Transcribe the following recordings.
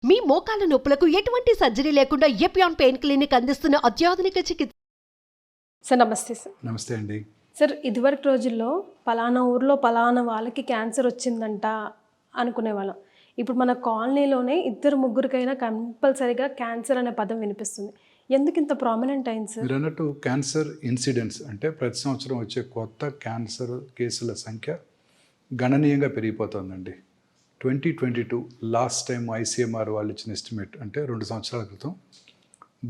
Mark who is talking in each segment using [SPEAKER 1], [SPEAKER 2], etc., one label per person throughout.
[SPEAKER 1] మీ మోకాల నొప్పులకు ఎటువంటి సర్జరీ లేకుండా ఎపియాన్ పెయిన్ క్లినిక్ అందిస్తున్న అత్యాధునిక చికిత్స.
[SPEAKER 2] సార్ నమస్తే సార్.
[SPEAKER 3] నమస్తే అండి.
[SPEAKER 2] సార్ ఇదివరకు రోజుల్లో పలానా ఊర్లో పలానా వాళ్ళకి క్యాన్సర్ వచ్చిందంట అనుకునేవాళ్ళం. ఇప్పుడు మన కాలనీలోనే ఇద్దరు ముగ్గురికైనా కంపల్సరీగా క్యాన్సర్ అనే పదం వినిపిస్తుంది. ఎందుకు ఇంత ప్రామినెంట్ అయింది సార్?
[SPEAKER 3] మీరు అన్నట్టు క్యాన్సర్ ఇన్సిడెంట్స్ అంటే ప్రతి సంవత్సరం వచ్చే కొత్త క్యాన్సర్ కేసుల సంఖ్య గణనీయంగా పెరిగిపోతుందండి. 2022 లాస్ట్ టైం ICMR వాళ్ళు ఇచ్చిన ఎస్టిమేట్ అంటే 2 సంవత్సరాల క్రితం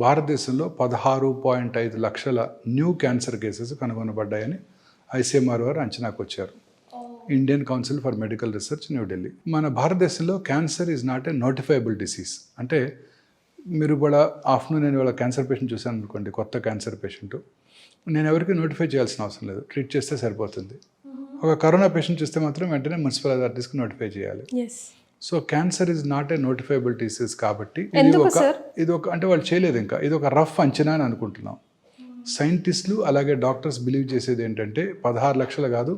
[SPEAKER 3] భారతదేశంలో 16.5 లక్షల న్యూ క్యాన్సర్ కేసెస్ కనుగొనబడ్డాయని ICMR వారు అంచనాకు వచ్చారు. Indian council for medical research, New Delhi. మన భారతదేశంలో cancer is not a notifiable disease. అంటే మీరు కూడా ఆఫ్టర్నూన్ నేను వాళ్ళ క్యాన్సర్ పేషెంట్ చూశాను అనుకోండి, కొత్త క్యాన్సర్ పేషెంట్, నేను ఎవరికి నోటిఫై చేయాల్సిన అవసరం లేదు, ట్రీట్ చేస్తే సరిపోతుంది. ఒక కరోనా పేషెంట్ చూస్తే మాత్రం వెంటనే మున్సిపల్ అథారిటీస్కి నోటిఫై చేయాలి. So cancer is not a notifiable disease కాబట్టి ఇది ఒక అంటే వాళ్ళు చేయలేదు, ఇంకా ఇది ఒక రఫ్ అంచనా అని అనుకుంటున్నాం. సైంటిస్టులు అలాగే డాక్టర్స్ బిలీవ్ చేసేది ఏంటంటే 16 లక్షలు కాదు,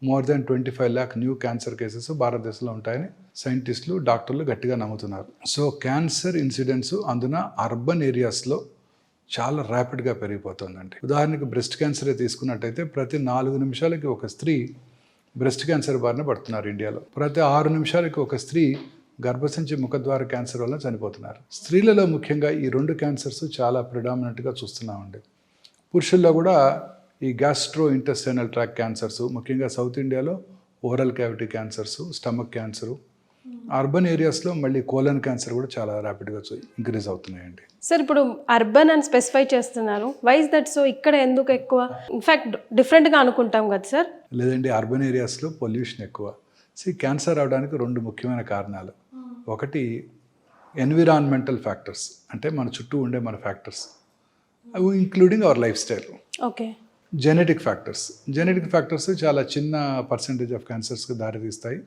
[SPEAKER 3] more than 25 lakh new cancer cases భారతదేశంలో ఉంటాయని సైంటిస్టులు డాక్టర్లు గట్టిగా నమ్ముతున్నారు. సో క్యాన్సర్ ఇన్సిడెంట్స్ అందున అర్బన్ ఏరియాస్లో చాలా ర్యాపిడ్గా పెరిగిపోతుందండి. ఉదాహరణకి బ్రెస్ట్ క్యాన్సరే తీసుకున్నట్టయితే ప్రతి 4 నిమిషాలకి ఒక స్త్రీ బ్రెస్ట్ క్యాన్సర్ బారిన పడుతున్నారు ఇండియాలో. ప్రతి 6 నిమిషాలకి ఒక స్త్రీ గర్భసంచి ముఖద్వార క్యాన్సర్ వల్ల చనిపోతున్నారు. స్త్రీలలో ముఖ్యంగా ఈ 2 క్యాన్సర్స్ చాలా ప్రిడామినెంట్గా చూస్తున్నామండి. పురుషుల్లో కూడా ఈ గ్యాస్ట్రో ఇంటెస్టైనల్ ట్రాక్ క్యాన్సర్స్, ముఖ్యంగా సౌత్ ఇండియాలో oral cavity cancers, stomach cancer, urban ఏరియాస్లో మళ్ళీ కోలన్ క్యాన్సర్ కూడా చాలా ర్యాపిడ్గా ఇంక్రీజ్ అవుతున్నాయండి.
[SPEAKER 2] సార్ ఇప్పుడు అర్బన్ అని స్పెసిఫై చేస్తున్నారు, వైజ్ దట్? సో ఇక్కడ ఎందుకు ఎక్కువ? ఇన్ఫ్యాక్ట్ డిఫరెంట్గా అనుకుంటాం కదా సార్.
[SPEAKER 3] లేదండి, అర్బన్ ఏరియాస్లో పొల్యూషన్ ఎక్కువ. క్యాన్సర్ రావడానికి 2 ముఖ్యమైన కారణాలు. ఒకటి ఎన్విరాన్మెంటల్ ఫ్యాక్టర్స్, అంటే మన చుట్టూ ఉండే మన ఫ్యాక్టర్స్, అవి including our life style.
[SPEAKER 2] Okay.
[SPEAKER 3] Genetic factors చాలా చిన్న పర్సెంటేజ్ ఆఫ్ క్యాన్సర్స్కి దారితీస్తాయి.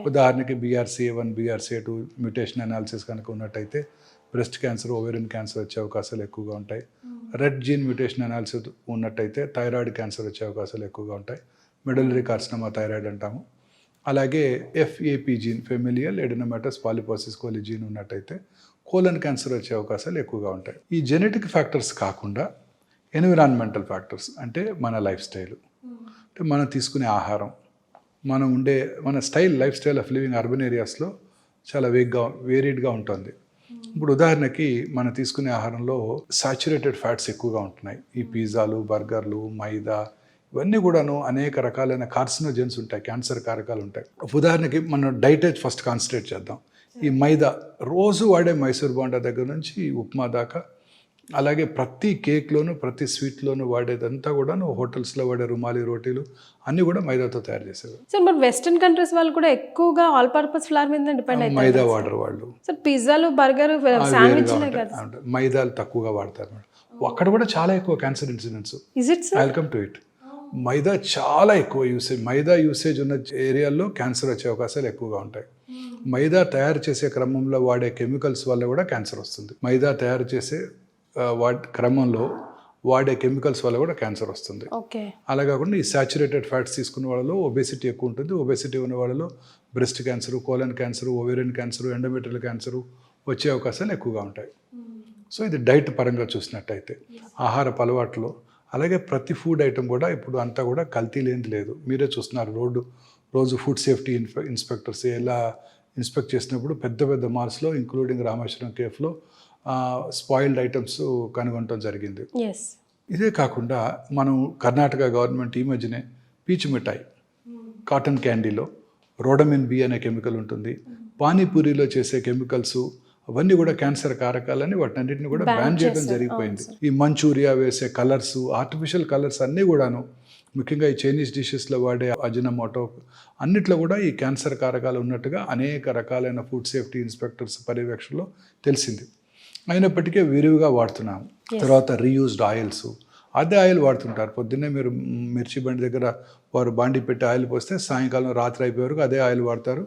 [SPEAKER 3] ఉదాహరణకి BRCA1, BRCA2 మ్యూటేషన్ అనాలిసిస్ కనుక ఉన్నట్టయితే బ్రెస్ట్ క్యాన్సర్, ఓవేరియన్ క్యాన్సర్ వచ్చే అవకాశాలు ఎక్కువగా ఉంటాయి. రెడ్ జీన్ మ్యూటేషన్ అనాలిసిస్ ఉన్నట్టయితే థైరాయిడ్ క్యాన్సర్ వచ్చే అవకాశాలు ఎక్కువగా ఉంటాయి. మెడలరీ కార్సినోమా థైరాయిడ్ అంటాము. అలాగే FAP gene, familial adenomatous polyposis coli gene ఉన్నట్టయితే కోలన్ క్యాన్సర్ వచ్చే అవకాశాలు ఎక్కువగా ఉంటాయి. ఈ జెనెటిక్ ఫ్యాక్టర్స్ కాకుండా ఎన్విరాన్మెంటల్ ఫ్యాక్టర్స్ అంటే మన లైఫ్ స్టైల్, అంటే మనం తీసుకునే ఆహారం, మనం ఉండే మన life style of living urban ఏరియాస్లో చాలా వేరీడ్గా ఉంటుంది. ఇప్పుడు ఉదాహరణకి మనం తీసుకునే ఆహారంలో సాచురేటెడ్ ఫ్యాట్స్ ఎక్కువగా ఉంటున్నాయి. ఈ పిజ్జాలు, బర్గర్లు, మైదా, ఇవన్నీ కూడాను అనేక రకాలైన కార్సినోజెన్స్ ఉంటాయి, క్యాన్సర్ కారకాలు ఉంటాయి. ఉదాహరణకి మనం డైట్ ఫస్ట్ కాన్సన్ట్రేట్ చేద్దాం. ఈ మైదా రోజు వాడే మైసూర్ బోండా దగ్గర నుంచి ఉప్మా దాకా, అలాగే ప్రతి కేక్లోను ప్రతి స్వీట్లోను వాడేదంతా కూడాను హోటల్స్లో వాడే రుమాలి రోటీలు అన్నీ కూడా మైదాతో తయారు చేసేవారు.
[SPEAKER 2] సార్ మరి వెస్టర్న్ కంట్రీస్ వాళ్ళు కూడా ఎక్కువగా ఆల్ పర్పస్ ఫ్లవర్ మీద డిపెండ్ అవుతారు.
[SPEAKER 3] మైదా వాడరు వాళ్ళు.
[SPEAKER 2] సార్ పిజ్జాలు, బర్గర్, శాండ్విచ్లే కదా,
[SPEAKER 3] మైదాలు తక్కువగా వాడతారు మేడం. అక్కడ కూడా చాలా ఎక్కువ cancer incidents. Welcome to it. మైదా చాలా ఎక్కువ యూసేజ్, మైదా యూసేజ్ ఉన్న ఏరియాల్లో క్యాన్సర్ వచ్చే అవకాశాలు ఎక్కువగా ఉంటాయి. మైదా తయారు చేసే క్రమంలో వాడే కెమికల్స్ వల్ల కూడా క్యాన్సర్ వస్తుంది. మైదా తయారు చేసే క్రమంలో వాడే కెమికల్స్ వల్ల కూడా క్యాన్సర్ వస్తుంది. అలా కాకుండా ఈ సాచురేటెడ్ ఫ్యాట్స్ తీసుకున్న వాళ్ళలో ఒబేసిటీ ఎక్కువ ఉంటుంది. ఒబేసిటీ ఉన్న వాళ్ళలో breast cancer, colon cancer, ovarian cancer, endometrial cancer వచ్చే అవకాశాలు ఎక్కువగా ఉంటాయి. సో ఇది డైట్ పరంగా చూసినట్టయితే ఆహారపు అలవాట్లో, అలాగే ప్రతి ఫుడ్ ఐటమ్ కూడా ఇప్పుడు అంతా కూడా కల్తీ లేనిది లేదు. మీరే చూస్తున్నారు, రోజు ఫుడ్ సేఫ్టీ ఇన్స్పెక్టర్స్ ఎలా ఇన్స్పెక్ట్ చేసినప్పుడు పెద్ద పెద్ద మాల్స్లో ఇంక్లూడింగ్ రామేశ్వరం కేఫ్లో స్పాయిల్డ్ ఐటమ్స్ కనుగొనడం జరిగింది. ఇదే కాకుండా మనం కర్ణాటక గవర్నమెంట్ ఈ మధ్యనే పీచు మిఠాయి, కాటన్ క్యాండీలో రోడమిన్ బి అనే కెమికల్ ఉంటుంది. పానీపూరిలో చేసే కెమికల్స్ అవన్నీ కూడా క్యాన్సర్ కారకాలని వాటినన్నింటిని కూడా బ్యాన్ చేయడం జరిగిపోయింది. ఈ మంచూరియా వేసే కలర్స్, ఆర్టిఫిషియల్ కలర్స్ అన్నీ కూడాను, ముఖ్యంగా ఈ చైనీస్ డిషెస్లో వాడే అజినమోటో అన్నిట్లో కూడా ఈ క్యాన్సర్ కారకాలు ఉన్నట్టుగా అనేక రకాలైన ఫుడ్ సేఫ్టీ ఇన్స్పెక్టర్స్ పర్యవేక్షణలో తెలిసింది. అయినప్పటికీ విరివిగా వాడుతున్నాము. తర్వాత రీయూజ్డ్ ఆయిల్స్, అదే ఆయిల్ వాడుతుంటారు. పొద్దున్నే మీరు మిర్చి బండి దగ్గర వారు బాండి పెట్టి ఆయిల్ పోస్తే సాయంకాలం రాత్రి అయిపోయే వరకు అదే ఆయిల్ వాడతారు.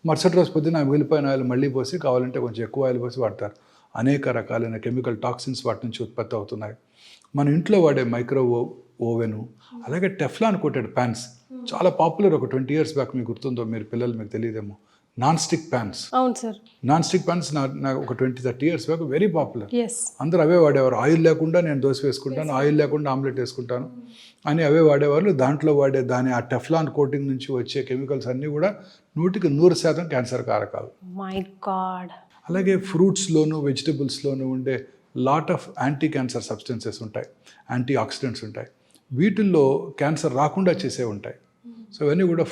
[SPEAKER 3] మరుసటి రోజు పొద్దున్న మిగిలిపోయిన ఆయిల్ మళ్ళీ పోసి కావాలంటే కొంచెం ఎక్కువ ఆయిల్ పోసి వాడతారు. అనేక రకాలైన కెమికల్ టాక్సిన్స్ వాటి నుంచి ఉత్పత్తి అవుతున్నాయి. మన ఇంట్లో వాడే మైక్రో ఓవెను, అలాగే టెఫ్లాన్ కోటెడ్ ప్యాన్స్ చాలా పాపులర్. ఒక 20 years బ్యాక్ మీకు గుర్తుందో, మీరు పిల్లలు మీకు తెలియదేమో, నాన్ స్టిక్ ప్యాన్స్.
[SPEAKER 2] అవును సార్.
[SPEAKER 3] నాన్ స్టిక్ ప్యాన్స్ నాకు ఒక 20-30 years back very popular.
[SPEAKER 2] Yes.
[SPEAKER 3] అందరూ అవే వాడేవారు. ఆయిల్ లేకుండా నేను దోశ వేసుకుంటాను, ఆయిల్ లేకుండా ఆమ్లెట్ వేసుకుంటాను అని అవే వాడేవాళ్ళు. దాంట్లో వాడే ఆ టెఫ్లాన్ కోటింగ్ నుంచి వచ్చే కెమికల్స్ అన్నీ కూడా 100% క్యాన్సర్ కారకాలు.
[SPEAKER 2] My God.
[SPEAKER 3] అలాగే ఫ్రూట్స్లోను వెజిటబుల్స్లోను ఉండే lot of anti cancer substances ఉంటాయి, యాంటీ ఆక్సిడెంట్స్ ఉంటాయి. వీటిల్లో క్యాన్సర్ రాకుండా చేసే ఉంటాయి. సో ఇవన్నీ కూడా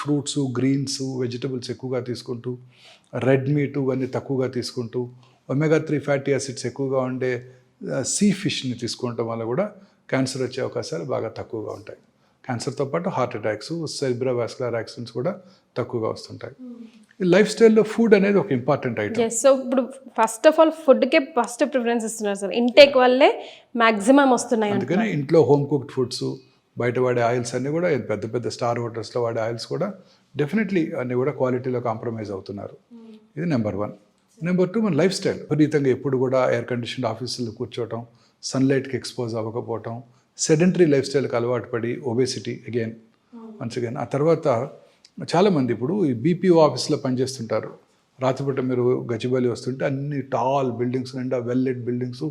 [SPEAKER 3] ఫ్రూట్స్ గ్రీన్స్ వెజిటబుల్స్ ఎక్కువగా తీసుకుంటూ, రెడ్ మీటు అన్నీ తక్కువగా తీసుకుంటూ, ఒమేగా-3 ఫ్యాటీ యాసిడ్స్ ఎక్కువగా ఉండే సీ ఫిష్ని తీసుకోవటం వల్ల కూడా క్యాన్సర్ వచ్చే అవకాశాలు బాగా తక్కువగా ఉంటాయి. క్యాన్సర్తో పాటు హార్ట్ అటాక్స్, సెరిబ్రోవాస్కులర్ యాక్సిడెంట్స్ కూడా తక్కువగా వస్తుంటాయి. ఈ లైఫ్ స్టైల్లో ఫుడ్ అనేది ఒక ఇంపార్టెంట్ ఐటమ్.
[SPEAKER 2] సో ఇప్పుడు ఫస్ట్ ఆఫ్ ఆల్ ఫుడ్కే ఫస్ట్ ప్రిఫరెన్స్ ఇస్తున్నారు సార్. ఇంటేక్ వల్లే మ్యాక్సిమం వస్తున్నాయి.
[SPEAKER 3] అందుకని ఇంట్లో హోమ్ కుక్డ్ ఫుడ్స్, బయట వాడే ఆయిల్స్ అన్నీ కూడా పెద్ద పెద్ద స్టార్ హోటల్స్లో వాడే ఆయిల్స్ కూడా డెఫినెట్లీ అన్నీ కూడా క్వాలిటీలో కాంప్రమైజ్ అవుతున్నారు. ఇది నెంబర్ 1. నెంబర్ 2 మన లైఫ్ స్టైల్. విపరీతంగా ఎప్పుడు కూడా ఎయిర్ కండిషన్డ్ ఆఫీసుల్లో కూర్చోవటం, సన్లైట్కి ఎక్స్పోజ్ అవ్వకపోవటం, సెడెంటరీ లైఫ్ స్టైల్కి అలవాటు పడి ఒబేసిటీ వన్స్ అగైన్. ఆ తర్వాత చాలామంది ఇప్పుడు ఈ బీపీఓ ఆఫీస్లో పనిచేస్తుంటారు. రాత్రిపూట మీరు గచ్చిబౌలి వస్తుంటే అన్ని టాల్ బిల్డింగ్స్ నిండా వెల్ లెట్ బిల్డింగ్స్,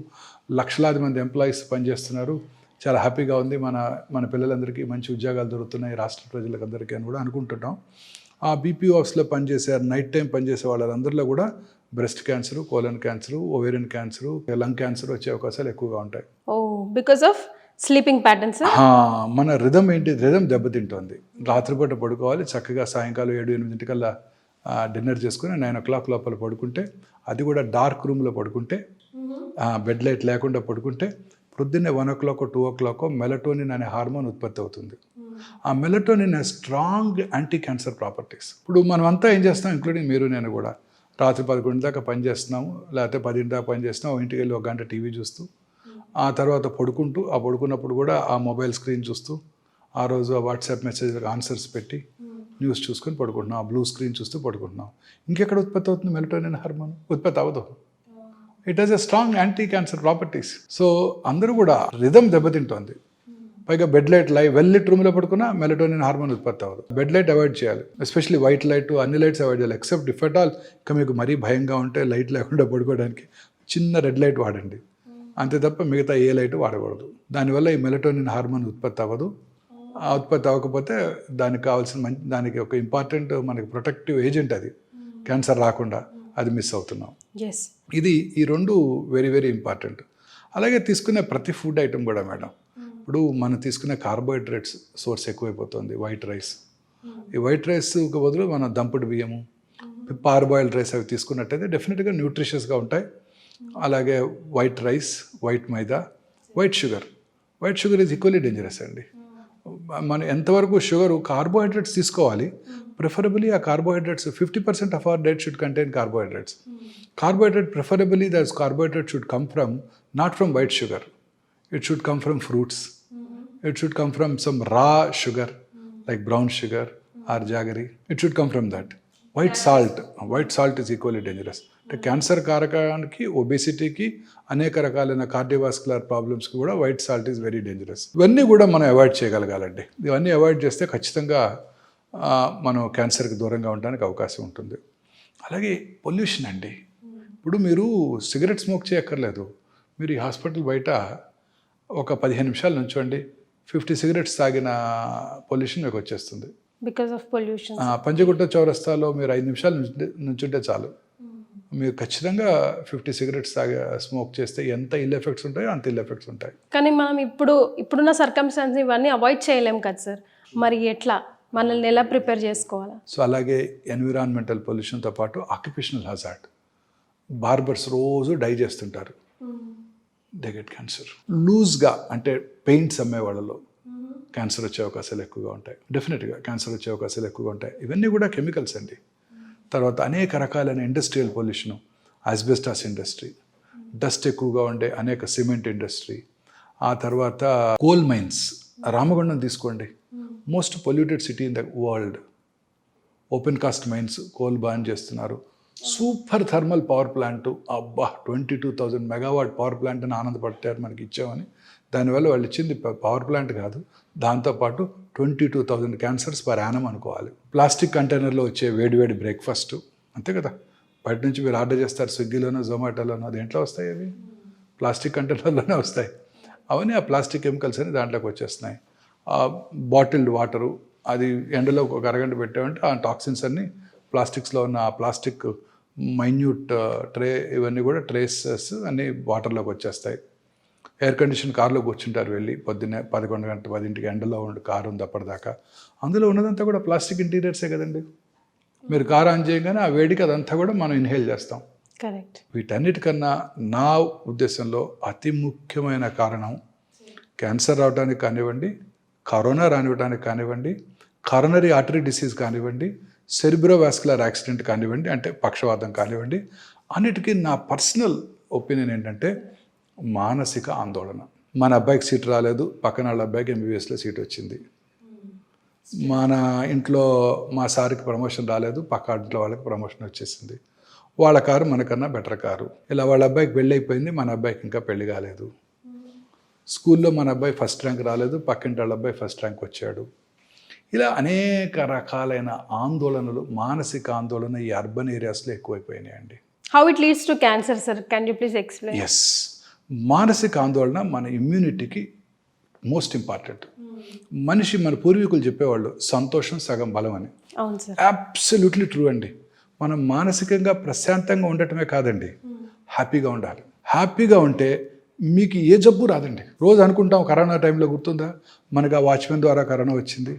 [SPEAKER 3] లక్షలాది మంది ఎంప్లాయీస్ పనిచేస్తున్నారు. చాలా హ్యాపీగా ఉంది, మన పిల్లలందరికీ మంచి ఉద్యోగాలు దొరుకుతున్నాయి రాష్ట్ర ప్రజలకు అందరికీ అని కూడా అనుకుంటున్నాం. ఆ బీపీఓ ఆఫీస్లో పనిచేసే నైట్ టైం పనిచేసే వాళ్ళందరిలో కూడా breast cancer, colon cancer, ovarian cancer, lung cancer వచ్చే అవకాశాలు ఎక్కువగా ఉంటాయి.
[SPEAKER 2] Because of sleeping patterns.
[SPEAKER 3] మన రిథం దెబ్బతింటుంది. రాత్రిపూట పడుకోవాలి, చక్కగా సాయంకాలం 7-8 కల్లా డిన్నర్ చేసుకుని 9 o'clock లోపల పడుకుంటే, అది కూడా డార్క్ రూమ్లో పడుకుంటే, బెడ్ లైట్ లేకుండా పడుకుంటే, పొద్దున్నే 1 o'clock 2 o'clock మెలటోనిన్ అనే హార్మోన్ ఉత్పత్తి అవుతుంది. ఆ melatonin strong anti cancer properties. ఇప్పుడు మనం అంతా ఏం చేస్తాం, ఇంక్లూడింగ్ మీరు నేను కూడా, రాత్రి 11 దాకా పనిచేస్తున్నాము, లేకపోతే 10 దాకా పనిచేస్తున్నాము, ఇంటికి వెళ్ళి 1 గంట టీవీ చూస్తూ, ఆ తర్వాత పడుకున్నప్పుడు కూడా ఆ మొబైల్ స్క్రీన్ చూస్తూ, ఆ రోజు ఆ వాట్సాప్ మెసేజ్లకు ఆన్సర్స్ పెట్టి న్యూస్ చూసుకొని పడుకుంటున్నాం, ఆ బ్లూ స్క్రీన్ చూస్తూ పడుకుంటున్నాం. ఇంకెక్కడ ఉత్పత్తి అవుతుంది మెలటోనిన్ హార్మోన్? ఉత్పత్తి అవ్వదు. It has a strong anti cancer properties. So అందరూ కూడా రిథం దెబ్బతింటోంది. పైగా బెడ్ లైట్ వెల్ లైట్ రూమ్లో పడుకున్నా మెలటోనిన్ హార్మోన్ ఉత్పత్తి అవ్వదు. బెడ్ లైట్ అవాయిడ్ చేయాలి, ఎస్పెషల్లీ వైట్ లైట్, అన్ని లైట్స్ అవాయిడ్ చేయాలి. ఎక్సెప్ట్ ఇఫ్ ఎట్ ఆల్ ఇంకా మీకు మరీ భయంగా ఉంటే లైట్ లేకుండా పడుకోవడానికి చిన్న రెడ్ లైట్ వాడండి, అంతే తప్ప మిగతా ఏ లైట్ వాడకూడదు. దానివల్ల ఈ మెలటోనిన్ హార్మోన్ ఉత్పత్తి అవ్వదు. ఆ ఉత్పత్తి అవ్వకపోతే దానికి కావాల్సిన దానికి ఒక ఇంపార్టెంట్ మనకి ప్రొటెక్టివ్ ఏజెంట్, అది క్యాన్సర్ రాకుండా, అది మిస్ అవుతున్నాం. ఇది ఈ 2 వెరీ వెరీ ఇంపార్టెంట్. అలాగే తీసుకునే ప్రతి ఫుడ్ ఐటమ్ కూడా మేడం, ఇప్పుడు మనం తీసుకునే కార్బోహైడ్రేట్స్ సోర్స్ ఎక్కువైపోతుంది. వైట్ రైస్, ఈ వైట్ రైస్కి బదులు మన దంపుడు బియ్యము, పార్బాయిల్డ్ రైస్ అవి తీసుకున్నట్టయితే డెఫినెట్గా న్యూట్రిషియస్గా ఉంటాయి. అలాగే white rice, white maida, white sugar is equally dangerous అండి. మనం ఎంతవరకు కార్బోహైడ్రేట్స్ తీసుకోవాలి, ప్రిఫరబుల్లీ ఆ carbohydrates 50% of our diet should contain carbohydrates. Carbohydrate, preferably that carbohydrate should come from, not from white sugar. It should come from fruits. It should come from some raw sugar, like brown sugar or jaggery. It should come from that. White salt is equally dangerous. అంటే cancer కారకానికి, ఒబేసిటీకి, అనేక రకాలైన cardiovascular ప్రాబ్లమ్స్కి కూడా white salt is very dangerous. ఇవన్నీ కూడా మనం avoid చేయగలగాలండి. ఇవన్నీ avoid చేస్తే ఖచ్చితంగా మనం క్యాన్సర్కి దూరంగా ఉండడానికి అవకాశం ఉంటుంది. అలాగే పొల్యూషన్ అండి. ఇప్పుడు మీరు సిగరెట్ స్మోక్ చేయక్కర్లేదు, మీరు ఈ హాస్పిటల్ బయట ఒక 15 నిమిషాలు నుంచోండి, 50 సిగరెట్స్ తాగిన పొల్యూషన్ మీకు వచ్చేస్తుంది.
[SPEAKER 2] Because of pollution.
[SPEAKER 3] పంజగుట్ట చౌరస్తాలో మీరు 5 నిమిషాలు నుంచుంటే చాలు, మీరు ఖచ్చితంగా 50 సిగరెట్స్ స్మోక్ చేస్తే ఎంత ఇల్ ఎఫెక్ట్స్ ఉంటాయో అంత ఇల్ ఎఫెక్ట్స్ ఉంటాయి.
[SPEAKER 2] కానీ మనం ఇప్పుడున్న సర్కమ్స్టాన్స్ ఇవన్నీ అవాయిడ్ చేయలేం కదా సార్, మరి ఎట్లా మనల్ని ఎలా ప్రిపేర్ చేసుకోవాలా?
[SPEAKER 3] సో అలాగే ఎన్విరాన్మెంటల్ పొల్యూషన్తో పాటు ఆక్యుపేషనల్ హజార్డ్. బార్బర్స్ రోజు డై చేస్తుంటారు, దే గెట్ క్యాన్సర్. లూజ్గా అంటే పెయింట్స్ అమ్మే వాళ్ళలో క్యాన్సర్ వచ్చే అవకాశాలు ఎక్కువగా ఉంటాయి. డెఫినెట్గా క్యాన్సర్ వచ్చే అవకాశాలు ఎక్కువగా ఉంటాయి. ఇవన్నీ కూడా కెమికల్స్ అండి. తర్వాత అనేక రకాలైన industrial pollution, asbestos industry, dust ఎక్కువగా ఉండే అనేక సిమెంట్ ఇండస్ట్రీ, ఆ తర్వాత కోల్ మైన్స్. రామగుండం తీసుకోండి, most polluted city in the world. Open cast mines, coal burn చేస్తున్నారు. సూపర్ థర్మల్ పవర్ ప్లాంట్, అబ్బా 22,000 మెగావాట్ పవర్ ప్లాంట్ అని ఆనందపడతారు మనకి ఇచ్చామని. దానివల్ల వాళ్ళు ఇచ్చింది పవర్ ప్లాంట్ కాదు, దాంతోపాటు 22,000 క్యాన్సర్స్ పర్ యానం అనుకోవాలి. ప్లాస్టిక్ కంటైనర్లో వచ్చే వేడివేడి బ్రేక్ఫాస్ట్ అంతే కదా, బయట నుంచి మీరు ఆర్డర్ చేస్తారు స్విగ్గీలోనో జొమాటోలోనో, దేంట్లో వస్తాయి అవి? ప్లాస్టిక్ కంటైనర్లోనే వస్తాయి. అవన్నీ ఆ ప్లాస్టిక్ కెమికల్స్ అని దాంట్లోకి వచ్చేస్తున్నాయి. ఆ బాటిల్డ్ వాటరు అది ఎండలో ఒక అరగంట పెట్టామంటే ఆ టాక్సిన్స్ అన్నీ ప్లాస్టిక్స్లో ఉన్న ఆ ప్లాస్టిక్ మైన్యూట్ ట్రే ఇవన్నీ కూడా ట్రేసెస్ అన్నీ వాటర్లోకి వచ్చేస్తాయి. ఎయిర్ కండిషన్ కార్లో కూర్చుంటారు వెళ్ళి పొద్దున్నే 11 గంట 10ంటికి ఎండలో ఉండి కారు ఉంది అప్పటిదాకా, అందులో ఉన్నదంతా కూడా ప్లాస్టిక్ ఇంటీరియర్సే కదండి. మీరు కారు ఆన్ చేయగానే ఆ వేడికి అదంతా కూడా మనం ఇన్హేల్ చేస్తాం.
[SPEAKER 2] కరెక్ట్.
[SPEAKER 3] వీటన్నిటికన్నా నా ఉద్దేశంలో అతి ముఖ్యమైన కారణం క్యాన్సర్ రావడానికి కానివ్వండి, కరోనా రానివ్వడానికి కానివ్వండి, కరోనరీ ఆర్టరీ డిసీజ్ కానివ్వండి, సెరిబ్రోవాస్కులర్ యాక్సిడెంట్ కానివ్వండి, అంటే పక్షవాతం కానివ్వండి, అన్నిటికీ నా పర్సనల్ ఒపీనియన్ ఏంటంటే మానసిక ఆందోళన. మన అబ్బాయికి సీట్ రాలేదు, పక్కన వాళ్ళ అబ్బాయికి MBBSలో సీట్ వచ్చింది. మన ఇంట్లో మా సార్కి ప్రమోషన్ రాలేదు, పక్క ఇంట్లో వాళ్ళకి ప్రమోషన్ వచ్చేసింది. వాళ్ళ కారు మనకన్నా బెటర్ కారు. ఇలా వాళ్ళ అబ్బాయికి పెళ్ళి అయిపోయింది, మన అబ్బాయికి ఇంకా పెళ్లి కాలేదు. స్కూల్లో మన అబ్బాయి ఫస్ట్ ర్యాంక్ రాలేదు, పక్కింటి వాళ్ళ అబ్బాయి ఫస్ట్ ర్యాంక్ వచ్చాడు. ఇలా అనేక రకాలైన ఆందోళనలు, మానసిక ఆందోళన ఈ అర్బన్ ఏరియాస్లో ఎక్కువైపోయినాయండి.
[SPEAKER 2] How it leads to cancer sir, can you please explain?
[SPEAKER 3] Yes, మానసిక ఆందోళన మన ఇమ్యూనిటీకి మోస్ట్ ఇంపార్టెంట్. మనిషి, మన పూర్వీకులు చెప్పేవాళ్ళు సంతోషం సగం బలం అని.
[SPEAKER 2] అవును సార్,
[SPEAKER 3] అబ్సల్యూట్లీ ట్రూ అండి. మనం మానసికంగా ప్రశాంతంగా ఉండటమే కాదండి, హ్యాపీగా ఉండాలి. హ్యాపీగా ఉంటే మీకు ఏ జబ్బు రాదండి. రోజు అనుకుంటాం కరోనా టైంలో గుర్తుందా, మనకు ఆ వాచ్మెన్ ద్వారా కరోనా వచ్చింది,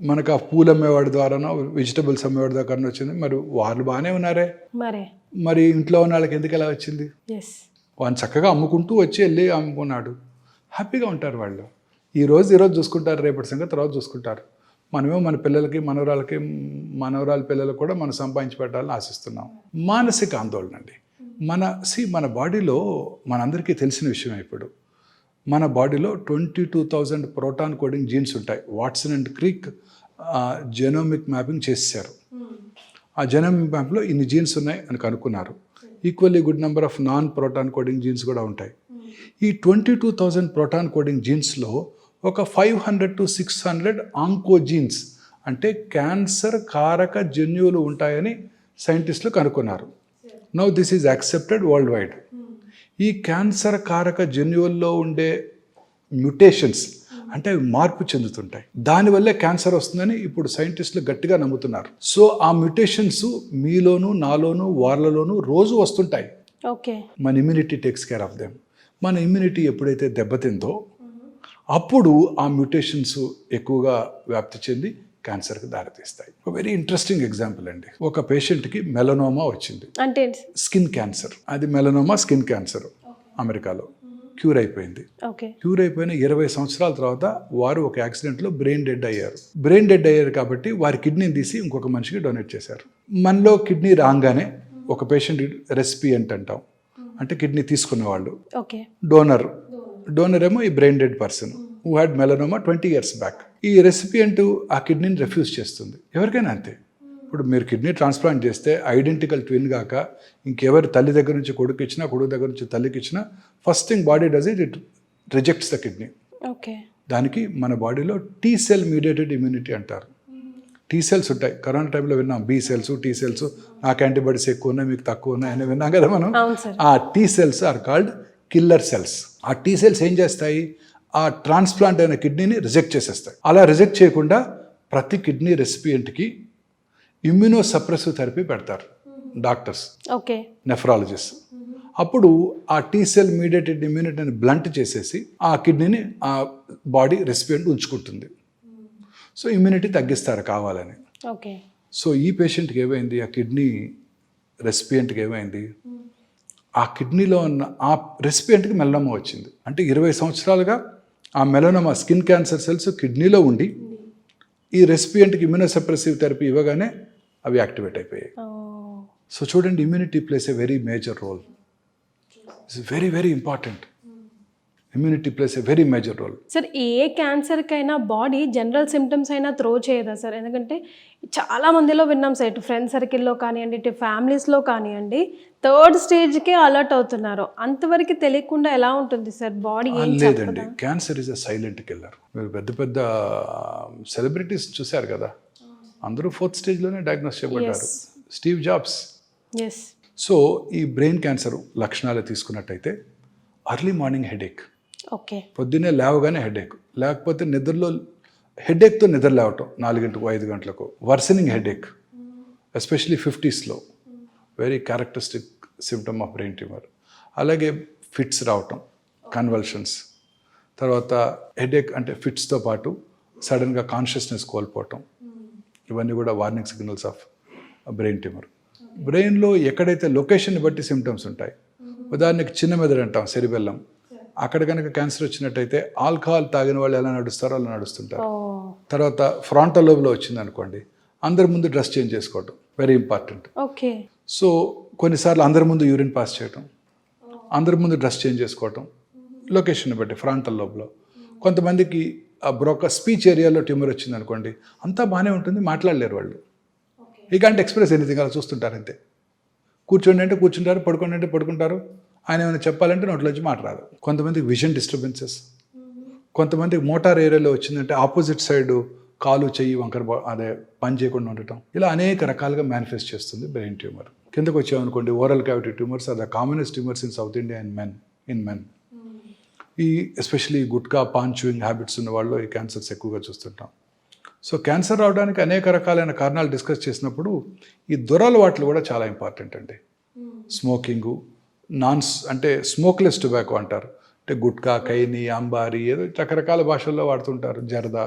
[SPEAKER 3] మనకు ఆ పూలు అమ్మేవాడి ద్వారానో వెజిటబుల్స్ అమ్మేవాడి ద్వారా కరోనా వచ్చింది. మరి వాళ్ళు బాగానే ఉన్నారే, మరి ఇంట్లో ఉన్న వాళ్ళకి ఎందుకు ఎలా వచ్చింది? వాళ్ళు చక్కగా అమ్ముకుంటూ వచ్చి వెళ్ళి అమ్ముకున్నాడు, హ్యాపీగా ఉంటారు వాళ్ళు. ఈరోజు చూసుకుంటారు, రేపటి సంగతి తర్వాత చూసుకుంటారు. మనమేమో మన పిల్లలకి, మనవరాల పిల్లలకు కూడా మనం సంపాదించి పెట్టాలని ఆశిస్తున్నాం. మానసిక ఆందోళన అండి. మన బాడీలో మనందరికీ తెలిసిన విషయం, ఇప్పుడు మన బాడీలో 22,000 ప్రోటాన్ కోడింగ్ జీన్స్ ఉంటాయి. Watson and creek genomic mapping చేశారు. ఆ జెనోమిక్ మ్యాప్లో ఇన్ని జీన్స్ ఉన్నాయి అని కనుక్కున్నారు. Equally good number of non proton coding jeans కూడా ఉంటాయి. ఈ 22,000 ప్రోటాన్ కోడింగ్ జీన్స్లో ఒక 500 to 600 ఆంకోజీన్స్, అంటే క్యాన్సర్ కారక జన్యువులు ఉంటాయని సైంటిస్టులు కనుక్కున్నారు. Now this is accepted world wide. ఈ క్యాన్సర్ కారక జన్యువుల్లో ఉండే మ్యుటేషన్స్ అంటే అవి మార్పు చెందుతుంటాయి, దానివల్లే క్యాన్సర్ వస్తుందని ఇప్పుడు సైంటిస్టులు గట్టిగా నమ్ముతున్నారు. సో ఆ మ్యుటేషన్స్ మీలోనూ, నాలోనూ, వాళ్ళలోనూ రోజు వస్తుంటాయి. మన immunity takes care of them. మన ఇమ్యూనిటీ ఎప్పుడైతే దెబ్బతిందో అప్పుడు ఆ మ్యుటేషన్స్ ఎక్కువగా వ్యాప్తి చెంది క్యాన్సర్కి దారితీస్తాయి. ఒక వెరీ ఇంట్రెస్టింగ్ ఎగ్జాంపుల్ అండి. ఒక పేషెంట్కి మెలనోమా వచ్చింది, అంటే స్కిన్ క్యాన్సర్. అది మెలనోమా స్కిన్ క్యాన్సర్. అమెరికాలో క్యూర్ అయిపోయింది. క్యూర్ అయిపోయిన 20 సంవత్సరాల తర్వాత వారు ఒక యాక్సిడెంట్లో బ్రెయిన్ డెడ్ అయ్యారు కాబట్టి వారి కిడ్నీని తీసి ఇంకొక మనిషికి డొనేట్ చేశారు. మనలో కిడ్నీ రాగానే ఒక పేషెంట్ రెసిపియంట్ అంటాం, అంటే కిడ్నీ తీసుకున్న వాళ్ళు. డోనర్ ఏమో ఈ brain dead person who had melanoma 20 years back. ఈ రెసిపియంట్ ఆ కిడ్నీని రిఫ్యూజ్ చేస్తుంది. ఎవరికైనా అంతే. ఇప్పుడు మీరు కిడ్నీ ట్రాన్స్ప్లాంట్ చేస్తే ఐడెంటికల్ ట్విన్ గాక ఇంకెవరి తల్లి దగ్గర నుంచి కొడుకు ఇచ్చినా, కొడుకు దగ్గర నుంచి తల్లికి ఇచ్చినా, first thing body does it rejects the kidney. దానికి మన బాడీలో T cell మీడియేటెడ్ ఇమ్యూనిటీ అంటారు. T cells ఉంటాయి. కరోనా టైంలో విన్నాం B cells, T cells, నాకు యాంటీబాడీస్ ఎక్కువ ఉన్నాయి, మీకు తక్కువ ఉన్నాయి అని విన్నాం కదా మనం. ఆ T cells are called killer cells. ఆ T cells ఏం చేస్తాయి, ఆ ట్రాన్స్ప్లాంట్ అయిన కిడ్నీని రిజెక్ట్ చేసేస్తాయి. అలా రిజెక్ట్ చేయకుండా ప్రతి కిడ్నీ రెసిపియంట్కి ఇమ్యూనో సప్రెసివ్ థెరపీ పెడతారు డాక్టర్స్, నెఫ్రాలజిస్ట్. అప్పుడు ఆ T cell మీడియేటెడ్ ఇమ్యూనిటీని బ్లంట్ చేసేసి ఆ కిడ్నీని ఆ బాడీ రెసిపియంట్ ఉంచుకుంటుంది. సో ఇమ్యూనిటీ తగ్గిస్తారు కావాలని. సో ఈ పేషెంట్కి ఏమైంది, ఆ కిడ్నీ రెసిపియంట్కి ఏమైంది, ఆ కిడ్నీలో ఉన్న ఆ రెసిపియంట్కి మెలనోమా వచ్చింది. అంటే 20 సంవత్సరాలుగా ఆ మెలనోమా స్కిన్ క్యాన్సర్ సెల్స్ కిడ్నీలో ఉండి ఈ రెసిపియంట్కి ఇమ్యూనోసప్రెసివ్ థెరపీ ఇవ్వగానే అవి యాక్టివేట్ అయిపోయాయి. సో చూడండి, immunity plays a very major role. It's very very important. Immunity plays a very major role.
[SPEAKER 2] Sir ఏ క్యాన్సర్కైనా బాడీ జనరల్ సిమ్టమ్స్ అయినా త్రో చేయదా సార్? ఎందుకంటే చాలా మందిలో విన్నాం సార్, ఇటు ఫ్రెండ్ సర్కిల్లో కానివ్వండి, ఇటు ఫ్యామిలీస్లో కానివ్వండి, థర్డ్ స్టేజ్కే అలర్ట్ అవుతున్నారు. అంతవరకు తెలియకుండా ఎలా ఉంటుంది సార్ బాడీ?
[SPEAKER 3] లేదండి, cancer is a silent killer. మీరు పెద్ద పెద్ద సెలబ్రిటీస్ చూశారు కదా, అందరూ 4th స్టేజ్లోనే డయాగ్నోస్ చేయబడ్డారు. Steve Jobs.
[SPEAKER 2] ఎస్.
[SPEAKER 3] సో ఈ బ్రెయిన్ క్యాన్సర్ లక్షణాలు తీసుకున్నట్టయితే అర్లీ మార్నింగ్ హెడేక్,
[SPEAKER 2] ఓకే,
[SPEAKER 3] పొద్దున్నే లేవగానే హెడేక్, లేకపోతే నిద్రలో హెడేక్తో నిద్ర లేవటం 4 గంటలకు 5 గంటలకు, వర్సనింగ్ హెడేక్ ఎస్పెషలీ 50sలో, very characteristic symptom of brain tumour. అలాగే ఫిట్స్ రావటం, కన్వల్షన్స్, తర్వాత హెడేక్ అంటే ఫిట్స్తో పాటు సడన్గా కాన్షియస్నెస్ కోల్పోవటం, ఇవన్నీ కూడా warning signals of brain tumour. బ్రెయిన్లో ఎక్కడైతే లొకేషన్ని బట్టి సిమ్టమ్స్ ఉంటాయి. ఉదాహరణకి చిన్న మెదడు అంటాం, సెరిబెల్లం, అక్కడ కనుక క్యాన్సర్ వచ్చినట్టయితే ఆల్కహాల్ తాగిన వాళ్ళు ఎలా నడుస్తారో అలా నడుస్తుంటారు. తర్వాత ఫ్రాంటల్ లోబ్లో వచ్చింది అనుకోండి, అందరి ముందు డ్రెస్ చేంజ్ చేసుకోవటం వెరీ ఇంపార్టెంట్.
[SPEAKER 2] ఓకే.
[SPEAKER 3] సో కొన్నిసార్లు అందరి ముందు యూరిన్ పాస్ చేయటం, అందరి ముందు డ్రెస్ చేంజ్ చేసుకోవటం, లొకేషన్ బట్టి ఫ్రాంటల్ లోబ్లో. కొంతమందికి స్పీచ్ ఏరియాలో ట్యూమర్ వచ్చింది అనుకోండి, అంతా బాగానే ఉంటుంది, మాట్లాడలేరు వాళ్ళు, ఈ కాంట్ ఎక్స్ప్రెస్ ఎనీథింగ్, అలా చూస్తుంటారు అంతే. కూర్చోండి అంటే కూర్చుంటారు, పడుకోండి అంటే పడుకుంటారు, ఆయన ఏమైనా చెప్పాలంటే నోట్లోంచి మాట రాదు. కొంతమందికి విజన్ డిస్టర్బెన్సెస్, కొంతమందికి మోటార్ ఏరియాలో వచ్చిందంటే ఆపోజిట్ సైడ్ కాలు చెయ్యి వంకర అదే పని చేయకుండా ఉండటం, ఇలా అనేక రకాలుగా మేనిఫెస్ట్ చేస్తుంది బ్రెయిన్ ట్యూమర్. కిందకు వచ్చామనుకోండి, oral cavity tumours are the commonest tumours in South India in men. ఈ especially gutka paan chewing habits ఉన్న వాళ్ళు ఈ క్యాన్సర్స్ ఎక్కువగా చూస్తుంటాం. సో క్యాన్సర్ రావడానికి అనేక రకాలైన కారణాలు డిస్కస్ చేసినప్పుడు ఈ దురలవాట్లు కూడా చాలా ఇంపార్టెంట్ అండి. స్మోకింగు, అంటే స్మోక్లెస్ టొబాకో అంటారు, అంటే గుట్కా, కైని, అంబారి, ఏదో రకరకాల భాషల్లో వాడుతుంటారు, జర్దా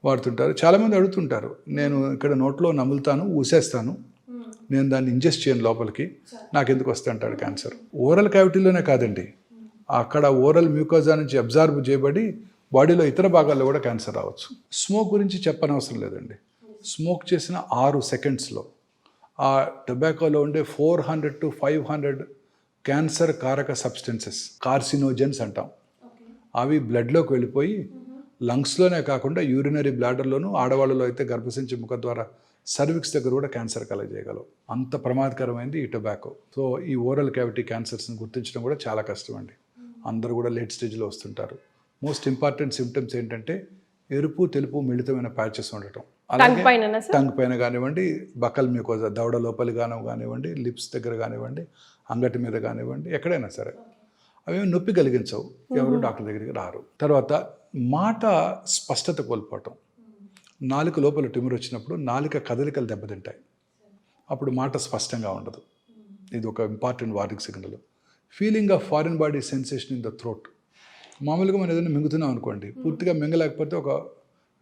[SPEAKER 3] వాడుతుంటారు. చాలామంది అడుగుతుంటారు, నేను ఇక్కడ నోట్లో నములుతాను, ఊసేస్తాను, నేను దాన్ని ఇంజెస్ట్ చేయను లోపలికి, నాకు ఎందుకు వస్తే అంటాడు క్యాన్సర్. ఓరల్ క్యావిటీలోనే కాదండి, అక్కడ ఓరల్ మ్యూకోజా నుంచి అబ్జార్బ్ చేయబడి బాడీలో ఇతర భాగాల్లో కూడా క్యాన్సర్ రావచ్చు. స్మోక్ గురించి చెప్పనవసరం లేదండి. స్మోక్ చేసిన 6 సెకండ్స్లో ఆ టొబాకోలో ఉండే 400 to 500 క్యాన్సర్ కారక సబ్స్టెన్సెస్, కార్సినోజెన్స్ అంటాం, అవి బ్లడ్లోకి వెళ్ళిపోయి లంగ్స్లోనే కాకుండా యూరినరీ బ్లాడర్లోను, ఆడవాళ్ళలో అయితే గర్భసంచి ముఖ ద్వారా సర్విక్స్ దగ్గర కూడా క్యాన్సర్ కలగజేయగలవు. అంత ప్రమాదకరమైంది ఈ టొబాకో. సో ఈ ఓరల్ క్యావిటీ క్యాన్సర్స్ని గుర్తించడం కూడా చాలా కష్టం అండి. అందరూ కూడా లేట్ స్టేజ్లో వస్తుంటారు. మోస్ట్ ఇంపార్టెంట్ సిమ్టమ్స్ ఏంటంటే ఎరుపు తెలుపు మిళితమైన ప్యాచెస్ ఉండటం, అలాగే టంగ్ పైన కానివ్వండి, బకల్ మ్యూకోజా దవడ లోపలి కానివ్వండి, లిప్స్ దగ్గర కానివ్వండి, అంగటి మీద కానివ్వండి, ఎక్కడైనా సరే అవేమి నొప్పి కలిగించవు, ఎవరు డాక్టర్ దగ్గరికి రారు. తర్వాత మాట స్పష్టత కోల్పోవటం, నాలుక లోపల ట్యూమర్ వచ్చినప్పుడు నాలుక కదలికలు దెబ్బతింటాయి, అప్పుడు మాట స్పష్టంగా ఉండదు. ఇది ఒక important warning signal. Feeling of foreign body sensation in the throat. మామూలుగా మనం ఏదైనా మింగుతున్నాం అనుకోండి, పూర్తిగా మింగలేకపోతే ఒక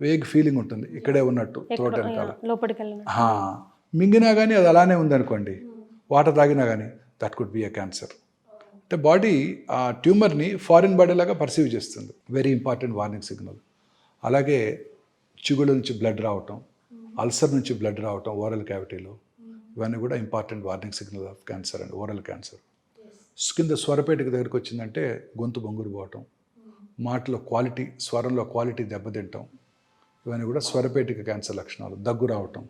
[SPEAKER 3] వేగ్ ఫీలింగ్ ఉంటుంది, ఇక్కడే ఉన్నట్టు థ్రోట్ వెనకాల. మింగినా కానీ అది అలానే ఉందనుకోండి, వాటర్ తాగినా కానీ, that could be a cancer. అంటే బాడీ ఆ ట్యూమర్ని ఫారిన్ బాడీ లాగా పర్సీవ్ చేస్తుంది, వెరీ ఇంపార్టెంట్ వార్నింగ్ సిగ్నల్. అలాగే చిగుళ్ళ నుంచి బ్లడ్ రావటం, అల్సర్ నుంచి బ్లడ్ రావటం ఓరల్ క్యావిటీలో, ఇవన్నీ కూడా important warning signal off cancer and oral cancer. కింద స్వరపేటిక దగ్గరికి వచ్చిందంటే గొంతు బొంగురు పోవటం, మాటలో క్వాలిటీ, స్వరంలో క్వాలిటీ దెబ్బతింటాం, ఇవన్నీ కూడా స్వరపేటిక క్యాన్సర్ లక్షణాలు. దగ్గు రావటం,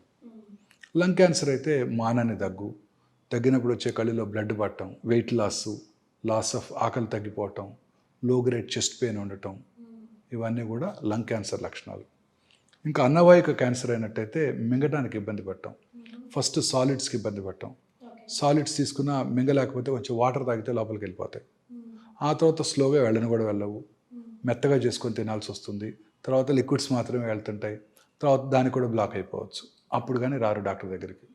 [SPEAKER 3] లంగ్ క్యాన్సర్ అయితే మానని దగ్గు, తగ్గినప్పుడు వచ్చే కళ్ళలో బ్లడ్ పట్టడం, వెయిట్ లాస్ ఆఫ్ ఆకలి తగ్గిపోవటం, లో గ్రేడ్ చెస్ట్ పెయిన్ ఉండటం, ఇవన్నీ కూడా లంగ్ క్యాన్సర్ లక్షణాలు. ఇంకా అన్నవాహిక క్యాన్సర్ అయినట్టయితే మింగడానికి ఇబ్బంది పడటం, ఫస్ట్ సాలిడ్స్కి ఇబ్బంది పడటం, సాలిడ్స్ తీసుకున్న మింగలేకపోతే కొంచెం వాటర్ తాగితే లోపలికి వెళ్ళిపోతాయి, ఆ తర్వాత స్లోగా వెళ్ళని కూడా వెళ్ళవు, మెత్తగా చేసుకొని తినాల్సి వస్తుంది, తర్వాత లిక్విడ్స్ మాత్రమే వెళ్తుంటాయి, తర్వాత దానికి కూడా బ్లాక్ అయిపోవచ్చు, అప్పుడు కానీ రారు డాక్టర్ దగ్గరికి.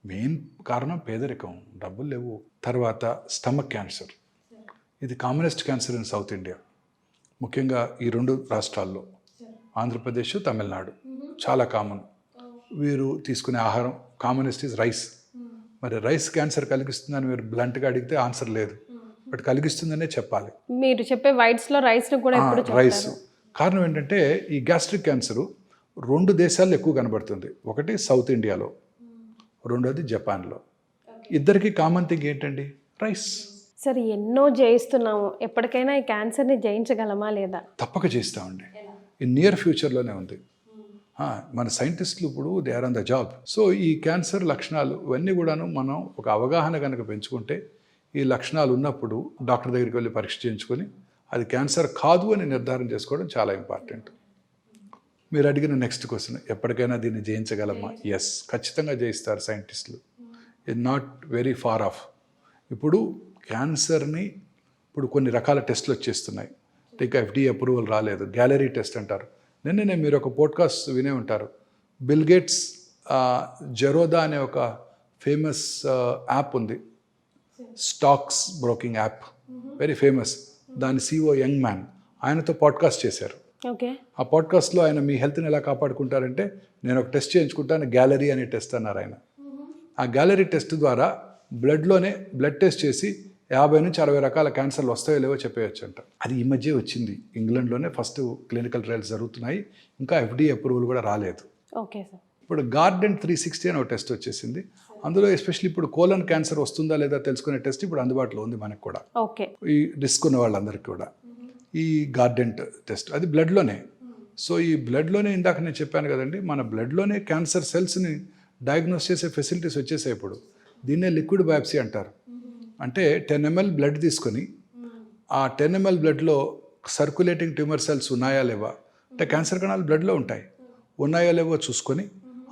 [SPEAKER 3] మెయిన్ కారణం పేదరికం, డబ్బులు లేవు. తర్వాత స్టమక్ క్యాన్సర్, ఇది commonest cancer in South India, ముఖ్యంగా ఈ 2 రాష్ట్రాల్లో, ఆంధ్రప్రదేశ్, తమిళనాడు చాలా కామన్. వీరు తీసుకునే ఆహారం కామనెస్ట్ ఈజ్ రైస్. మరి రైస్ క్యాన్సర్ కలిగిస్తుందని మీరు బ్లంట్గా అడిగితే ఆన్సర్ లేదు, బట్ కలిగిస్తుందనే చెప్పాలి.
[SPEAKER 2] మీరు చెప్పే వైట్స్లో రైస్ కూడా
[SPEAKER 3] రైస్ కారణం ఏంటంటే ఈ గ్యాస్ట్రిక్ క్యాన్సరు 2 దేశాల్లో ఎక్కువ కనబడుతుంది. ఒకటి సౌత్ ఇండియాలో, రెండోది జపాన్లో. ఇద్దరికి కామన్ థింగ్ ఏంటండి? రైస్.
[SPEAKER 2] సరే ఎన్నో జయిస్తున్నాము, ఎప్పటికైనా ఈ క్యాన్సర్ని జయించగలమా లేదా?
[SPEAKER 3] తప్పక చేస్తామండి. ఈ నియర్ ఫ్యూచర్లోనే ఉంది. మన సైంటిస్టులు ఇప్పుడు they are on the job. So ఈ క్యాన్సర్ లక్షణాలు ఇవన్నీ కూడాను మనం ఒక అవగాహన కనుక పెంచుకుంటే, ఈ లక్షణాలు ఉన్నప్పుడు డాక్టర్ దగ్గరికి వెళ్ళి పరీక్ష చేయించుకొని అది క్యాన్సర్ కాదు అని నిర్ధారణ చేసుకోవడం చాలా ఇంపార్టెంట్. మీరు అడిగిన నెక్స్ట్ క్వశ్చన్, ఎప్పటికైనా దీన్ని జయించగలమా? ఎస్, ఖచ్చితంగా జయిస్తారు సైంటిస్టులు. It not very far off. ఇప్పుడు క్యాన్సర్ని ఇప్పుడు కొన్ని రకాల టెస్టులు వచ్చేస్తున్నాయి, ఇంకా FDA అప్రూవల్ రాలేదు. గ్యాలరీ టెస్ట్ అంటారు. నిన్ననే మీరు ఒక పోడ్కాస్ట్ వినే ఉంటారు. బిల్ గేట్స్ జెరోదా అనే ఒక ఫేమస్ యాప్ ఉంది, stocks broking app, very famous. దాని CEO యంగ్ మ్యాన్, ఆయనతో పాడ్కాస్ట్ చేశారు.
[SPEAKER 2] ఓకే.
[SPEAKER 3] ఆ పాడ్కాస్ట్లో ఆయన మీ హెల్త్ని ఎలా కాపాడుకుంటారంటే, నేను ఒక టెస్ట్ చేయించుకుంటాను, గ్యాలరీ అనే టెస్ట్ అన్నారు ఆయన. ఆ గ్యాలరీ టెస్ట్ ద్వారా బ్లడ్లోనే బ్లడ్ టెస్ట్ చేసి 50 నుంచి 60 రకాల క్యాన్సర్లు వస్తాయో లేవో చెప్పేయచ్చు అంట. అది ఈ మధ్య వచ్చింది, ఇంగ్లాండ్లోనే ఫస్ట్ క్లినికల్ ట్రయల్స్ జరుగుతున్నాయి, ఇంకా FDA అప్రూవల్ కూడా రాలేదు.
[SPEAKER 2] Okay sir.
[SPEAKER 3] ఇప్పుడు గార్డెన్ 360 అని ఒక టెస్ట్ వచ్చేసింది. అందులో ఎస్పెషల్లీ ఇప్పుడు కోలన్ క్యాన్సర్ వస్తుందా లేదా తెలుసుకునే టెస్ట్ ఇప్పుడు అందుబాటులో ఉంది మనకు కూడా.
[SPEAKER 2] ఓకే.
[SPEAKER 3] ఈ రిస్క్ ఉన్న వాళ్ళందరికీ కూడా ఈ గార్డెన్ టెస్ట్, అది బ్లడ్లోనే. సో ఈ బ్లడ్లోనే ఇందాక నేను చెప్పాను కదండి, మన బ్లడ్లోనే క్యాన్సర్ సెల్స్ని డయాగ్నోస్ చేసే ఫెసిలిటీస్ వచ్చేసాయి ఇప్పుడు. దీన్నే లిక్విడ్ బయాప్సీ అంటారు. అంటే 10 ml బ్లడ్ తీసుకొని ఆ 10 ml బ్లడ్లో సర్క్యులేటింగ్ ట్యూమర్ సెల్స్ ఉన్నాయా లేవా, అంటే క్యాన్సర్ కణాలు బ్లడ్లో ఉంటాయి, ఉన్నాయా లేవో చూసుకొని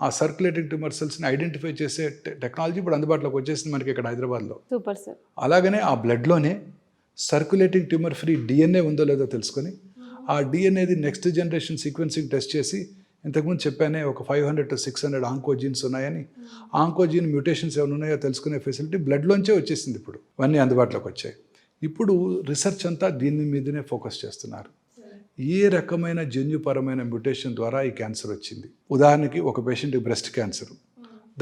[SPEAKER 3] ఆ సర్క్యులేటింగ్ ట్యూమర్ సెల్స్ని ఐడెంటిఫై చేసే టెక్నాలజీ ఇప్పుడు అందుబాటులోకి వచ్చేసింది మనకి ఇక్కడ హైదరాబాద్లో.
[SPEAKER 2] Super sir. అలాగనే
[SPEAKER 3] ఆ బ్లడ్లోనే సర్క్యులేటింగ్ ట్యూమర్ ఫ్రీ DNA ఉందో లేదో తెలుసుకొని ఆ DNAది నెక్స్ట్ జనరేషన్ సీక్వెన్సింగ్ టెస్ట్ చేసి, ఇంతకుముందు చెప్పానే ఒక 500 to 600 ఆంకోజీన్స్ ఉన్నాయని, ఆంకోజీన్ మ్యూటేషన్స్ ఏమైనా ఉన్నాయో తెలుసుకునే ఫెసిలిటీ బ్లడ్లోంచే వచ్చేసింది. ఇప్పుడు ఇవన్నీ అందుబాటులోకి వచ్చాయి. ఇప్పుడు రీసెర్చ్ అంతా దీని మీదనే ఫోకస్ చేస్తున్నారు. ఏ రకమైన జన్యుపరమైన మ్యూటేషన్ ద్వారా ఈ క్యాన్సర్ వచ్చింది. ఉదాహరణకి ఒక పేషెంట్కి బ్రెస్ట్ క్యాన్సర్,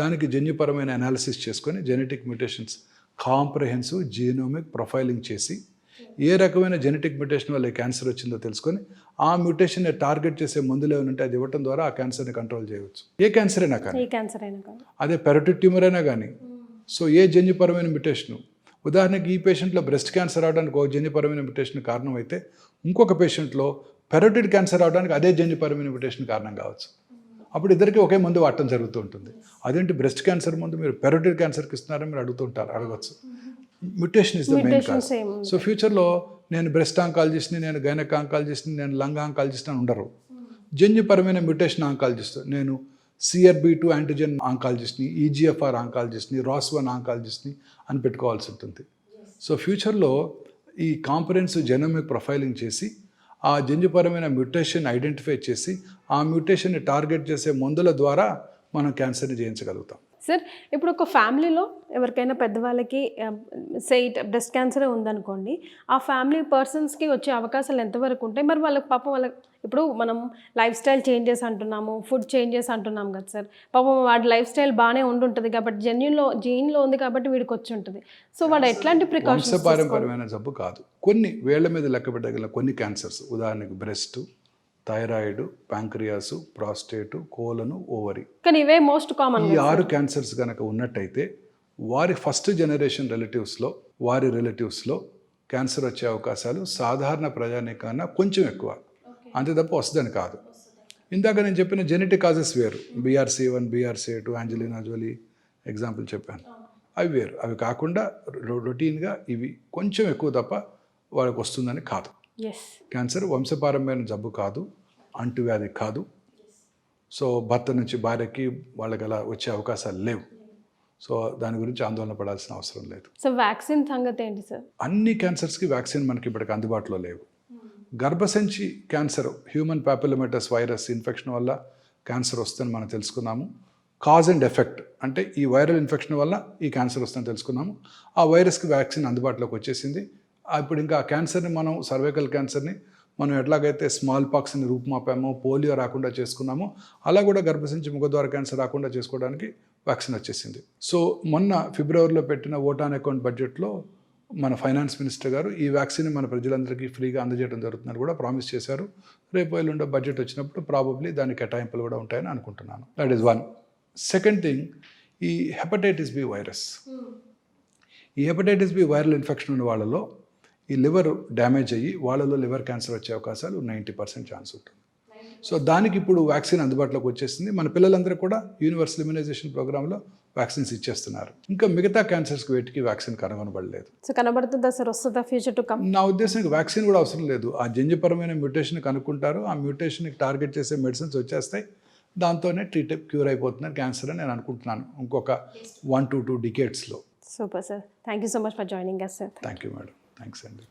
[SPEAKER 3] దానికి జన్యుపరమైన అనాలిసిస్ చేసుకొని genetic mutations comprehensive genomic profiling చేసి ఏ రకమైన జెనెటిక్ మ్యూటేషన్ వల్ల క్యాన్సర్ వచ్చిందో తెలుసుకొని ఆ మ్యూటేషన్ని టార్గెట్ చేసే మందులు ఏమైనా ఉంటే అది ఇవ్వడం ద్వారా ఆ క్యాన్సర్ని కంట్రోల్ చేయవచ్చు. ఏ క్యాన్సర్ అయినా కానీ, అదే పెరోటిడ్ ట్యూమర్ అయినా కానీ. సో ఏ జన్యుపరమైన మ్యూటేషను, ఉదాహరణకి ఈ పేషెంట్లో బ్రెస్ట్ క్యాన్సర్ అవడానికి ఒక జన్యుపరమైన మ్యూటేషన్ కారణం అయితే, ఇంకొక పేషెంట్లో పెరోటిడ్ క్యాన్సర్ అవడానికి అదే జన్యుపరమైన మ్యూటేషన్ కారణం కావచ్చు. అప్పుడు ఇద్దరికి ఒకే మందు వాడటం జరుగుతూ ఉంటుంది. అదేంటి బ్రెస్ట్ క్యాన్సర్ ముందు మీరు పెరోటిడ్ క్యాన్సర్కి ఇస్తున్నారని మీరు అడగవచ్చు. Mutation is the main cause. So ఫ్యూచర్లో నేను బ్రెస్ట్ ఆంకాలజిస్ట్ని, నేను గైనక్ ఆంకాలజిస్ట్ని, నేను లంగ్ ఆంకాలజిస్ట్ అని ఉండరు. జన్యుపరమైన మ్యూటేషన్ ఆంకాలజిస్ట్, నేను CRB2 యాంటీజెన్ ఆంకాలజిస్ట్ని, EGFR ఆంకాలజిస్ట్ని, ROS1 ఆంకాలజిస్ట్ని అని పెట్టుకోవాల్సి ఉంటుంది. సో ఫ్యూచర్లో ఈ కాంప్రహెన్సివ్ జెనోమిక్ ప్రొఫైలింగ్ చేసి ఆ జన్యుపరమైన మ్యూటేషన్ ఐడెంటిఫై చేసి ఆ మ్యూటేషన్ని టార్గెట్ చేసే మందుల ద్వారా మనం క్యాన్సర్ని జయించగలుగుతాం.
[SPEAKER 2] సార్, ఇప్పుడు ఒక ఫ్యామిలీలో ఎవరికైనా పెద్దవాళ్ళకి బ్రెస్ట్ క్యాన్సరే ఉందనుకోండి, ఆ ఫ్యామిలీ పర్సన్స్కి వచ్చే అవకాశాలు ఎంతవరకు ఉంటాయి? మరి వాళ్ళకి పాపం వాళ్ళకి ఇప్పుడు మనం లైఫ్ స్టైల్ చేంజెస్ అంటున్నాము, ఫుడ్ చేంజెస్ అంటున్నాం కదా సార్. పాపం వాడి లైఫ్ స్టైల్ బాగానే ఉండుంటుంది కాబట్టి జీన్లో ఉంది కాబట్టి వీడికి వచ్చి ఉంటుంది. సో వాడు ఎట్లాంటి ప్రికాషన్స్?
[SPEAKER 3] వంశపారంపర్యమైన జబ్బు కాదు, కొన్ని వేళ్ల మీద లెక్క పెట్టగల కొన్ని క్యాన్సర్స్, ఉదాహరణకి బ్రెస్ట్, థైరాయిడ్, ప్యాంక్రియాస్, ప్రాస్టేట్, కోలను, ఓవరీ.
[SPEAKER 2] కానీ ఇవే మోస్ట్ కామన్.
[SPEAKER 3] ఈ 6 క్యాన్సర్స్ కనుక ఉన్నట్టయితే వారి ఫస్ట్ జనరేషన్ వారి రిలేటివ్స్లో క్యాన్సర్ వచ్చే అవకాశాలు సాధారణ ప్రజానీకన్నా కొంచెం ఎక్కువ, అంతే తప్ప వస్తుందని కాదు. ఇందాక నేను చెప్పిన జెనెటిక్ కాజెస్ వేరు, BRCA1, BRCA2, యాంజెలినా జోలీ ఎగ్జాంపుల్ చెప్పాను, అవి వేరు. అవి కాకుండా రొటీన్గా ఇవి కొంచెం ఎక్కువ తప్ప వాళ్ళకి వస్తుందని కాదు. క్యాన్సర్ వంశపారంపర్యమైన జబ్బు కాదు, అంటువ్యాధి కాదు. సో భర్త నుంచి భార్యకి వాళ్ళకి అలా వచ్చే అవకాశాలు లేవు. సో దాని గురించి ఆందోళన పడాల్సిన అవసరం లేదు.
[SPEAKER 2] సో వ్యాక్సిన్ సంగతి ఏంటి సార్?
[SPEAKER 3] అన్ని క్యాన్సర్స్కి వ్యాక్సిన్ మనకి ఇప్పటికి అందుబాటులో లేవు. గర్భసంచి క్యాన్సర్, హ్యూమన్ ప్యాపిలోమేటస్ వైరస్ ఇన్ఫెక్షన్ వల్ల క్యాన్సర్ వస్తుందని మనం తెలుసుకున్నాము. కాజ్ అండ్ ఎఫెక్ట్ అంటే ఈ వైరల్ ఇన్ఫెక్షన్ వల్ల ఈ క్యాన్సర్ వస్తుందని తెలుసుకున్నాము. ఆ వైరస్కి వ్యాక్సిన్ అందుబాటులోకి వచ్చేసింది. ఇప్పుడు ఇంకా ఆ క్యాన్సర్ని మనం, సర్వైకల్ క్యాన్సర్ని మనం ఎట్లాగైతే స్మాల్ పాక్స్ని రూపుమాపామో, పోలియో రాకుండా చేసుకున్నామో, అలా కూడా గర్భసంచి ముఖద్వార క్యాన్సర్ రాకుండా చేసుకోవడానికి వ్యాక్సిన్ వచ్చేసింది. సో మొన్న ఫిబ్రవరిలో పెట్టిన ఓట్ ఆన్ అకౌంట్ బడ్జెట్లో మన ఫైనాన్స్ మినిస్టర్ గారు ఈ వ్యాక్సిన్ మన ప్రజలందరికీ ఫ్రీగా అందజేయడం జరుగుతుందని కూడా ప్రామిస్ చేశారు. రేపు ఎల్లుండో బడ్జెట్ వచ్చినప్పుడు ప్రాబబ్లీ దాని కేటాయింపులు కూడా ఉంటాయని అనుకుంటున్నాను. That is one. Second thing, ఈ హెపటైటిస్ B వైరస్, ఈ హెపటైటిస్ బి వైరల్ ఇన్ఫెక్షన్ ఉన్న వాళ్ళలో ఈ లివర్ డ్యామేజ్ అయ్యి వాళ్ళలో లివర్ క్యాన్సర్ వచ్చే అవకాశాలు 90% ఛాన్స్ ఉంటుంది. సో దానికి ఇప్పుడు వ్యాక్సిన్ అందుబాటులోకి వచ్చేసింది. మన పిల్లలందరూ కూడా యూనివర్సల్ ఇమ్యునైజేషన్ ప్రోగ్రాంలో వ్యాక్సిన్స్ ఇచ్చేస్తున్నారు. ఇంకా మిగతా క్యాన్సర్స్కి వేటికి వ్యాక్సిన్ కనుగొనబడలేదు.
[SPEAKER 2] సో కనబడుతుందా సార్, వస్తుందా ఫ్యూచర్ టు కమ్?
[SPEAKER 3] నా ఉద్దేశం వ్యాక్సిన్ కూడా అవసరం లేదు. ఆ జన్యుపరమైన మ్యూటేషన్ కనుక్కుంటారు, ఆ మ్యూటేషన్కి టార్గెట్ చేసే మెడిసిన్స్ వచ్చేస్తాయి, దాంతోనే క్యూర్ అయిపోతున్నారు క్యాన్సర్ అని నేను అనుకుంటున్నాను ఇంకొక 1 to 2 decades.
[SPEAKER 2] Super sir, thank you so much for joining us sir.
[SPEAKER 3] Thank you madam, thanks అండి.